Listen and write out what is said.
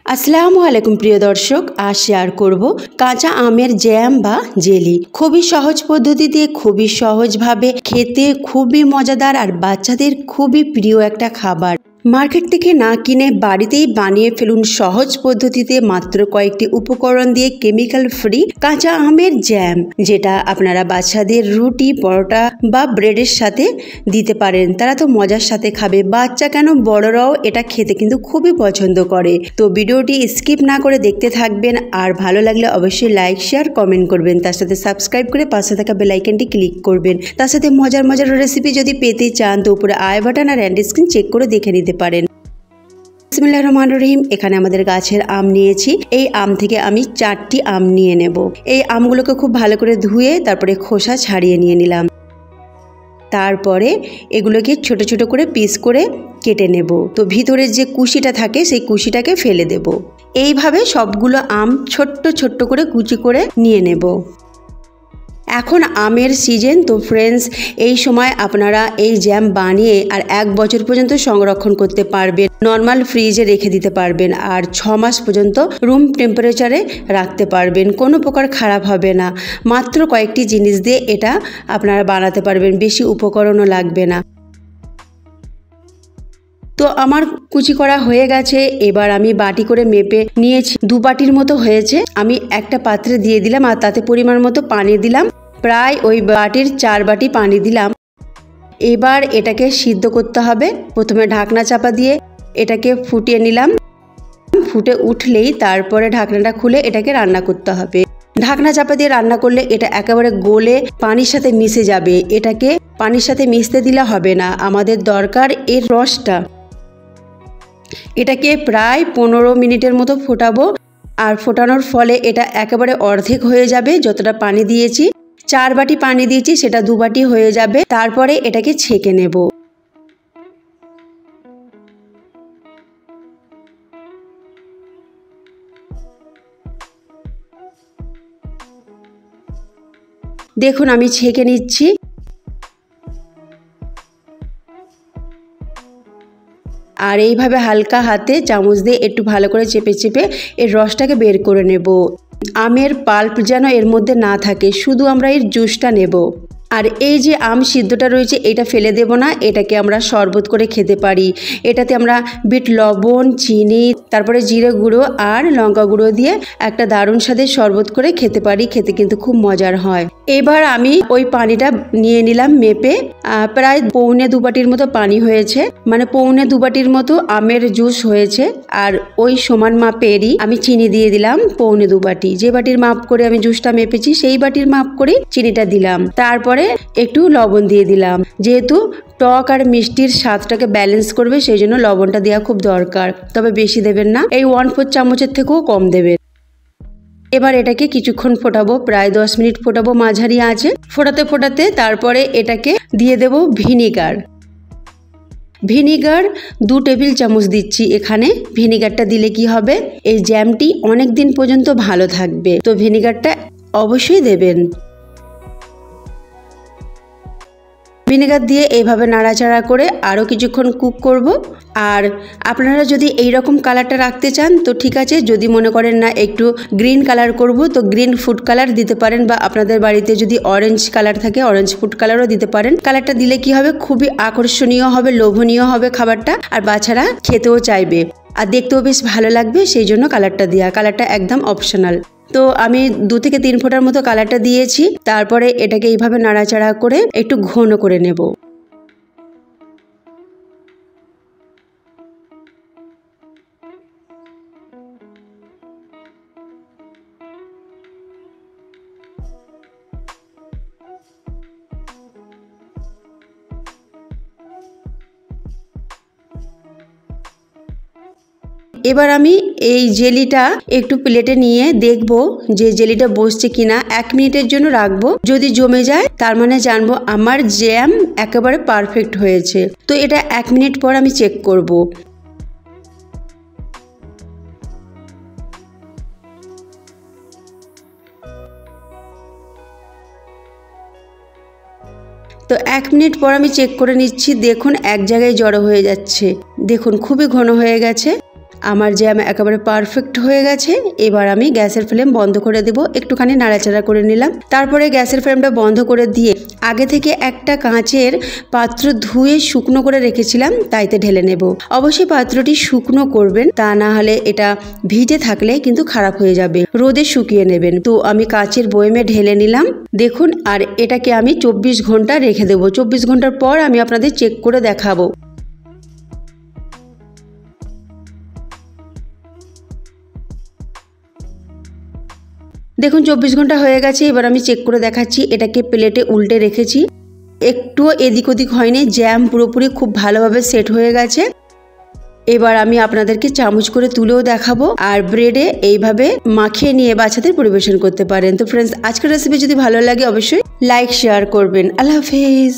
আসসালামু আলাইকুম প্রিয় দর্শক, আজ শেয়ার করব কাঁচা আমের জ্যাম বা জেলি। খুবই সহজ পদ্ধতিতে, খুবই সহজভাবে খেতে খুবই মজাদার আর বাচ্চাদের খুবই প্রিয় একটা খাবার। মার্কেট থেকে না কিনে বাড়িতেই বানিয়ে ফেলুন সহজ পদ্ধতিতে, মাত্র কয়েকটি উপকরণ দিয়ে কেমিক্যাল ফ্রি কাঁচা আমের জ্যাম, যেটা আপনারা বাচ্চাদের রুটি, পরোটা বা ব্রেডের সাথে দিতে পারেন। তারা তো মজার সাথে খাবে, বাচ্চা কেন বড়রাও এটা খেতে কিন্তু খুবই পছন্দ করে। তো ভিডিওটি স্কিপ না করে দেখতে থাকবেন, আর ভালো লাগলে অবশ্যই লাইক, শেয়ার, কমেন্ট করবেন। তার সাথে সাবস্ক্রাইব করে পাশে থাকা বেল আইকনটি ক্লিক করবেন। তার সাথে মজার মজার রেসিপি যদি পেতে চান তো উপরে আই বাটন আর এন্ড স্ক্রিন চেক করে দেখে নিতে পারেন। বিসমিল্লাহির রহমানির রহিম। এখানে আমাদের গাছের আম নিয়েছি। এই আম থেকে আমি 4টি আম নিয়ে নেব। এই আমগুলোকে খুব ভালো করে ধুয়ে তারপরে খোসা ছাড়িয়ে নিয়ে নিলাম। তারপরে এগুলোকে ছোট ছোট করে পিস করে কেটে নেব। তো ভিতরের যে কুশিটা থাকে সেই কুশিটাকে ফেলে দেব। এইভাবে সবগুলো আম ছোট্ট ছোট্ট করে কুচি করে নিয়ে নেব। এখন আমের সিজন, তো ফ্রেন্ডস এই সময় আপনারা এই জ্যাম বানিয়ে আর 1 বছর পর্যন্ত সংরক্ষণ করতে পারবেন। নর্মাল ফ্রিজে রেখে দিতে পারবেন আর 6 মাস পর্যন্ত রুম টেম্পারেচারে রাখতে পারবেন। কোনো প্রকার খারাপ হবে না। মাত্র কয়েকটি জিনিস দিয়ে এটা আপনারা বানাতে পারবেন, বেশি উপকরণও লাগবে না। তো আমার কুচি করা হয়ে গেছে। এবার আমি বাটি করে মেপে নিয়েছি, 2 বাটির মতো হয়েছে। আমি একটা পাত্রে দিয়ে দিলাম আর তাতে পরিমাণ মতো পানি দিলাম। প্রায় ওই বাটির 4 বাটি পানি দিলাম। এবার এটাকে সিদ্ধ করতে হবে। প্রথমে ঢাকনা চাপা দিয়ে এটাকে ফুটিয়ে নিলাম। ফুটে উঠলেই তারপরে ঢাকনাটা খুলে এটাকে রান্না করতে হবে। ঢাকনা চাপা দিয়ে রান্না করলে এটা একেবারে গলে পানির সাথে মিশে যাবে। এটাকে পানির সাথে মিশতে দিলে হবে না, আমাদের দরকার এর রসটা। এটাকে প্রায় 15 মিনিটের মতো ফোটাবো। আর ফোটানোর ফলে এটা একেবারে অর্ধেক হয়ে যাবে। যতটা পানি দিয়েছি, 4 বাটি পানি দিয়েছি, সেটা 2 বাটি হয়ে যাবে। তারপরে এটাকে ছেঁকে নেব। দেখুন আমি ছেঁকে নিচ্ছি। আর এইভাবে হালকা হাতে চামচ দিয়ে একটু ভালো করে চেপে চেপে এর রসটাকে বের করে নেব। আমের পাল্প যেন এর মধ্যে না থাকে, শুধু আমরা এর জুসটা নেব। আর এই যে আম সিদ্ধটা রয়েছে এটা ফেলে দেব না, এটাকে আমরা শরবত করে খেতে পারি। এটাতে আমরা বিট লবণ, চিনি, তারপরে জিরে গুঁড়ো আর লঙ্কা গুঁড়ো দিয়ে একটা দারুণ স্বাদের শরবত করে খেতে পারি। খেতে কিন্তু খুব মজার হয়। এবার আমি ওই পানিটা নিয়ে নিলাম মেপে। প্রায় 1.25 বাটির মতো পানি হয়েছে, মানে 1.25 বাটির মতো আমের জুস হয়েছে। আর ওই সমান মাপেরই আমি চিনি দিয়ে দিলাম 1.25 বাটি। যে বাটির মাপ করে আমি জুসটা মেপেছি সেই বাটির মাপ করে চিনিটা দিলাম। তারপরে একটু লবণ দিয়ে দিলাম। যেহেতু টক আর মিষ্টির স্বাদটাকে ব্যালেন্স করবে সেই জন্য লবণটা দেওয়া খুব দরকার, তবে বেশি দেবেন না। এই 1/4 চামচের থেকেও কম দেবেন। এবার এটাকে কিছুক্ষণ ফোটাবো, প্রায় 10 মিনিট ফোটাবো মাঝারি আঁচে। ফোটাতে ফোটাতে তারপরে এটাকে দিয়ে দেব ভিনিগার। ভিনিগার 2 টেবিল চামচ দিচ্ছি এখানে। ভিনিগারটা দিলে কি হবে, এই জ্যামটি অনেক দিন পর্যন্ত ভালো থাকবে। তো ভিনিগারটা অবশ্যই দেবেন। ভিনেগার দিয়ে এইভাবে নাড়াচাড়া করে আরও কিছুক্ষণ কুক করব। আর আপনারা যদি এই রকম কালারটা রাখতে চান তো ঠিক আছে। যদি মনে করেন না একটু গ্রিন কালার করব তো গ্রিন ফুড কালার দিতে পারেন, বা আপনাদের বাড়িতে যদি অরেঞ্জ কালার থাকে অরেঞ্জ ফুড কালারও দিতে পারেন। কালারটা দিলে কি হবে, খুবই আকর্ষণীয় হবে, লোভনীয় হবে খাবারটা, আর বাচ্চারা খেতেও চাইবে আর দেখতেও বেশ ভালো লাগবে। সেই জন্য কালারটা দেওয়া। কালারটা একদম অপশনাল। তো আমি 2 থেকে 3 ফোঁটার মতো কালারটা দিয়েছি। তারপরে এটাকে এইভাবে নাড়াচাড়া করে একটু ঘন করে নেব। এবার আমি এই জেলিটা একটু প্লেটে নিয়ে দেখব যে জেলিটা বসছে কিনা। 1 মিনিটের জন্য রাখবো। যদি জমে যায় তার মানে জানবো আমার জ্যাম একেবারে পারফেক্ট হয়েছে। তো এটা 1 মিনিট পর আমি চেক করব। তো 1 মিনিট পর আমি চেক করে নিচ্ছি। দেখুন এক জায়গায় জড়ো হয়ে যাচ্ছে। দেখুন খুবই ঘন হয়ে গেছে। আমার জ্যাম একেবারে পারফেক্ট হয়ে গেছে। এবার আমি গ্যাসের ফ্লেম বন্ধ করে দেব, একটুখানি নাড়াচাড়া করে নিলাম। তারপরে গ্যাসের ফ্লেমটা বন্ধ করে দিয়ে আগে থেকে একটা কাঁচের পাত্র ধুয়ে শুকনো করে রেখেছিলাম, তাইতে ঢেলে নেব। অবশ্যই পাত্রটি শুকনো করবেন, তা না হলে এটা ভিজে থাকলে কিন্তু খারাপ হয়ে যাবে। রোদে শুকিয়ে নেবেন। তো আমি কাঁচের বয়মে ঢেলে নিলাম, দেখুন। আর এটাকে আমি 24 ঘন্টা রেখে দেবো। 24 ঘন্টার পর আমি আপনাদের চেক করে দেখাবো। দেখুন 24 ঘন্টা হয়ে গেছে। এবার আমি চেক করে দেখাচ্ছি। এটাকে প্লেটে উল্টে রেখেছি, একটুও এদিক ওদিক হয়নি। জ্যাম পুরোপুরি খুব ভালোভাবে সেট হয়ে গেছে। এবার আমি আপনাদেরকে চামচ করে তুলেও দেখাবো। আর ব্রেডে এইভাবে মাখিয়ে নিয়ে বাচ্চাদের পরিবেশন করতে পারেন। তো ফ্রেন্ডস, আজকের রেসিপি যদি ভালো লাগে অবশ্যই লাইক শেয়ার করবেন। আল্লাহ হাফেজ।